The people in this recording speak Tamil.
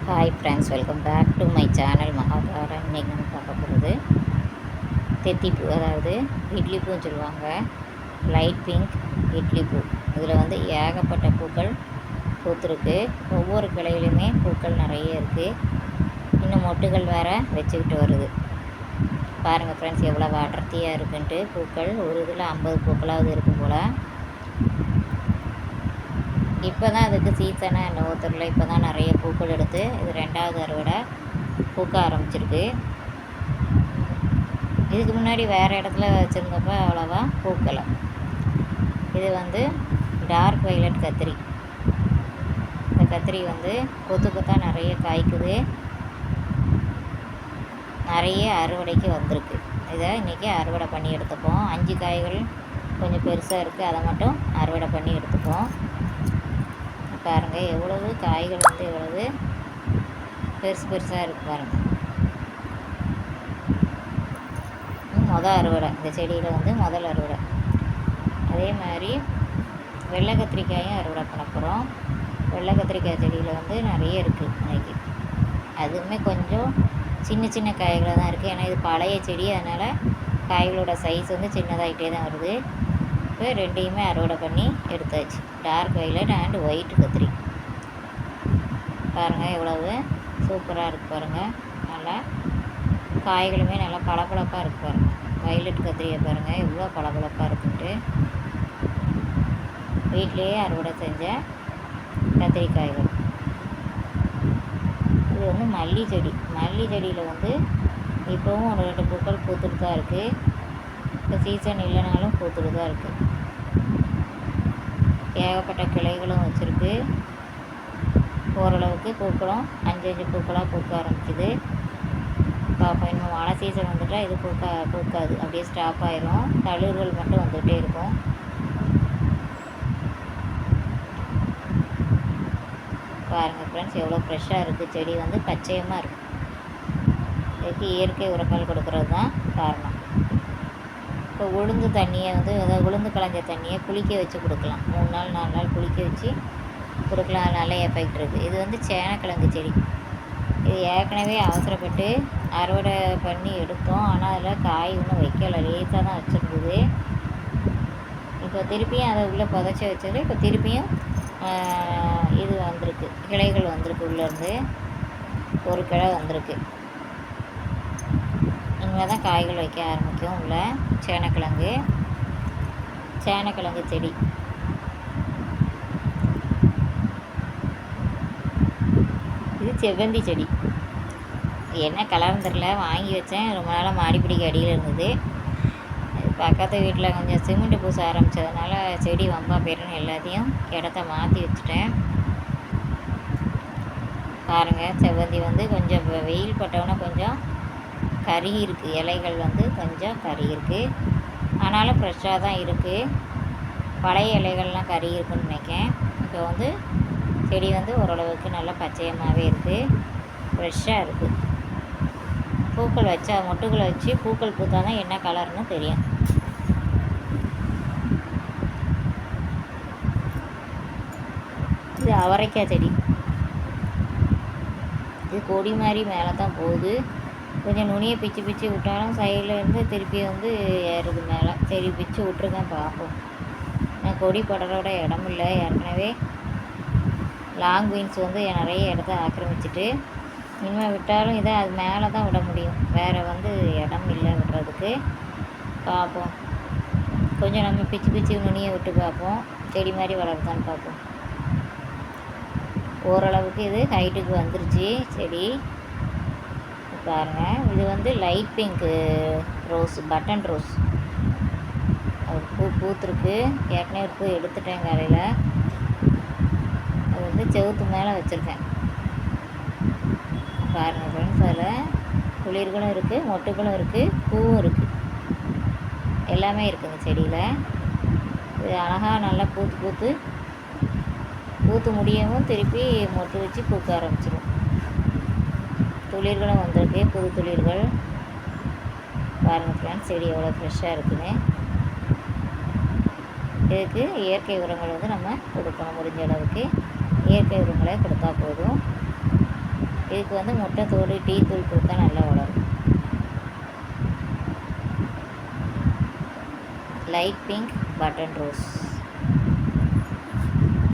Hi friends, welcome back to my channel Mahadhara. இன்றைக்கி நம்ம பார்க்க போகிறது தெத்திப்பூ, அதாவது இட்லி பூன்னு சொல்லுவாங்க. லைட் பிங்க் இட்லி பூ. இதில் வந்து ஏகப்பட்ட பூக்கள் பூத்துருக்கு. ஒவ்வொரு கிளையிலுமே பூக்கள் நிறைய இருக்குது. இன்னும் மொட்டுகள் வேறு வச்சுக்கிட்டு வருது. பாருங்கள் ஃப்ரெண்ட்ஸ், எவ்வளோ அடர்த்தியாக இருக்குன்ட்டு. பூக்கள் ஒரு இதில் 50 பூக்களாவது இருக்கும் போல். இப்போ தான் அதுக்கு சீசனாக என்னவோ தெரியல. இப்போ தான் நிறைய பூக்கள் எடுத்து இது 2வது அறுவடை பூக்க ஆரம்பிச்சிருக்கு. இதுக்கு முன்னாடி வேறு இடத்துல வச்சுருந்தப்ப அவ்வளோவா பூக்கலை. இது வந்து டார்க் வைலட் கத்திரி. இந்த கத்திரி வந்து கொத்து கொத்தாக நிறைய காய்க்குது. நிறைய அறுவடைக்கு வந்திருக்கு. இதை இன்றைக்கி அறுவடை பண்ணி எடுத்துப்போம். 5 காய்கள் கொஞ்சம் பெருசாக இருக்குது, அதை மட்டும் அறுவடை பண்ணி எடுத்துப்போம். பாருங்கள், எவ்வளவு காய்கள் வந்து எவ்வளவு பெருசாக இருக்குது பாருங்கள். மொதல் அறுவடை இந்த செடியில் வந்து முதல் அறுவடை. அதே மாதிரி வெள்ளை கத்திரிக்காயும் அறுவடை பண்ண போகிறோம். வெள்ளை கத்திரிக்காய் செடியில் வந்து நிறைய இருக்குது இன்றைக்கி. அதுவுமே கொஞ்சம் சின்ன சின்ன காய்களாக தான் இருக்குது. ஏன்னா இது பழைய செடி, அதனால் காய்களோட சைஸ் வந்து சின்னதாகிட்டே தான் வருது. இப்போ 2யுமே அறுவடை பண்ணி எடுத்தாச்சு. டார்க் வைலட் அண்ட் ஒயிட் கத்திரி. பாருங்கள் எவ்வளவு சூப்பராக இருக்குது பாருங்கள். நல்லா காய்களுமே நல்லா பளபளப்பாக இருக்குது பாருங்கள். வைலட் கத்திரியை பாருங்கள் எவ்வளோ பளபளப்பாக இருக்குன்ட்டு. வீட்டிலையே அறுவடை செஞ்ச கத்திரிக்காய்கள். இது வந்து மல்லி செடி. மல்லி செடியில் வந்து இப்போவும் 1-2 பூக்கள் பூத்துட்டு தான் இருக்குது. இப்போ சீசன் இல்லைனாலும் பூத்துட்டு தான் இருக்குது. ஏகப்பட்ட கிளைகளும் வச்சுருக்கு. ஓரளவுக்கு பூக்களும் 5 பூக்களாக பூக்க ஆரம்பிக்குது. பார்ப்போம், இன்னும் மழை சீசன் வந்துட்டால் இது பூக்காது, அப்படியே ஸ்டாப் ஆயிரும். தளிர்கள் மட்டும் வந்துகிட்டே இருக்கும். பாருங்கள் ஃப்ரெண்ட்ஸ், எவ்வளோ ஃப்ரெஷ்ஷாக இருக்குது. செடி வந்து பச்சையமாக இருக்குது. இதுக்கு இயற்கை உரங்கள் கொடுக்கறது தான் காரணம். இப்போ உளுந்து தண்ணியை வந்து, அதாவது உளுந்து களைஞ்ச தண்ணியை குளிக்க வச்சு கொடுக்கலாம். 3 நாள் 4 நாள் குளிக்க வச்சு கொடுக்கலாம். நல்ல எஃபெக்ட் இருக்குது. இது வந்து சேனக்கிழங்கு செடி. இது ஏற்கனவே அவசரப்பட்டு அறுவடை பண்ணி எடுத்தோம். ஆனால் அதில் காய் இன்னும் வைக்கலை, லேசாக தான் வச்சுருந்தது. இப்போ திருப்பியும் அதை உள்ளே புதைச்சி வச்சது. இப்போ திருப்பியும் இது வந்திருக்கு, கிளைகள் வந்திருக்கு. உள்ளேருந்து ஒரு கிளை வந்திருக்கு. இனிமேல் தான் காய்கள் வைக்க ஆரம்பிக்கும் உள்ள சேனக்கிழங்கு செடி. இது செவ்வந்தி செடி. என்ன கலர்னு தெரில, வாங்கி வச்சேன். ரொம்ப நாளாக மாடிப்பிடிக்கு அடியில் இருந்தது. பக்கத்து வீட்டில் கொஞ்சம் சிமெண்ட் பூச ஆரம்பித்ததுனால செடி வம்பா போயிடுன்னு எல்லாத்தையும் இடத்த மாற்றி வச்சுட்டேன். பாருங்கள், செவ்வந்தி வந்து கொஞ்சம் வெயில் பட்டவுடனே கொஞ்சம் கறி இருக்குது. இலைகள் வந்து கொஞ்சம் கறி இருக்குது. ஆனாலும் ஃப்ரெஷ்ஷாக தான் இருக்குது. பழைய இலைகள்லாம் கறி இருக்குதுன்னு நினைக்கிறேன். இப்போ வந்து செடி வந்து ஓரளவுக்கு நல்லா பச்சையமாகவே இருக்குது, ஃப்ரெஷ்ஷாக இருக்குது. பூக்கள் வச்சா, மொட்டுகளை வச்சு பூக்கள் பூத்தா தான் என்ன கலர்னு தெரியும். இது அவரைக்காய் செடி. இது கொடி மாதிரி மேலே தான் போகுது. கொஞ்சம் நுனியை பிச்சு விட்டாலும் சைடில் இருந்து திருப்பி வந்து ஏறுது மேலே. சரி, பிச்சு விட்ருக்கேன், பார்ப்போம். நான் கொடி படரோட இடம் இல்லை. ஏற்கனவே லாங் பீன்ஸ் வந்து நிறைய இடத்த ஆக்கிரமிச்சிட்டு, இனிமேல் விட்டாலும் இதை அது மேலே தான் விட முடியும். வேறு வந்து இடம் இல்லை விடுறதுக்கு. பார்ப்போம், கொஞ்சம் நம்ம பிச்சு நுனியை விட்டு பார்ப்போம், செடி மாதிரி வளருதான்னு பார்ப்போம். ஓரளவுக்கு இது ஹைட்டுக்கு வந்துருச்சு செடி. பாருங்கள், இது வந்து light pink rose, button rose. அது பூத்துருக்கு. ஏற்கனவே பூ எடுத்துட்டேன் காலையில். அது வந்து செவுத்து மேலே வச்சுருக்கேன். பாருங்கள் ஃப்ரெண்ட்ஸ், அதில் துளிர்களும் இருக்குது, மொட்டுகளும் இருக்குது, பூவும் இருக்குது, எல்லாமே இருக்குதுங்க செடியில். இது அழகாக நல்லா பூத்து முடியவும் திருப்பி மொட்டு வச்சு பூக்க ஆரம்பிச்சிடும். துளிர்களும் வந்திருக்கு, புது துளிர்கள். பாருங்கள் ஃப்ரெண்ட்ஸ், செடி எவ்வளோ ஃப்ரெஷ்ஷாக இருக்குதுன்னு. இதுக்கு இயற்கை உரங்கள் வந்து நம்ம கொடுக்கணும். முடிஞ்ச அளவுக்கு இயற்கை உரங்களை கொடுத்தா போதும். இதுக்கு வந்து முட்டை தோல் டீ தூள் கொடுத்தா நல்லா வளரும். Light pink button rose.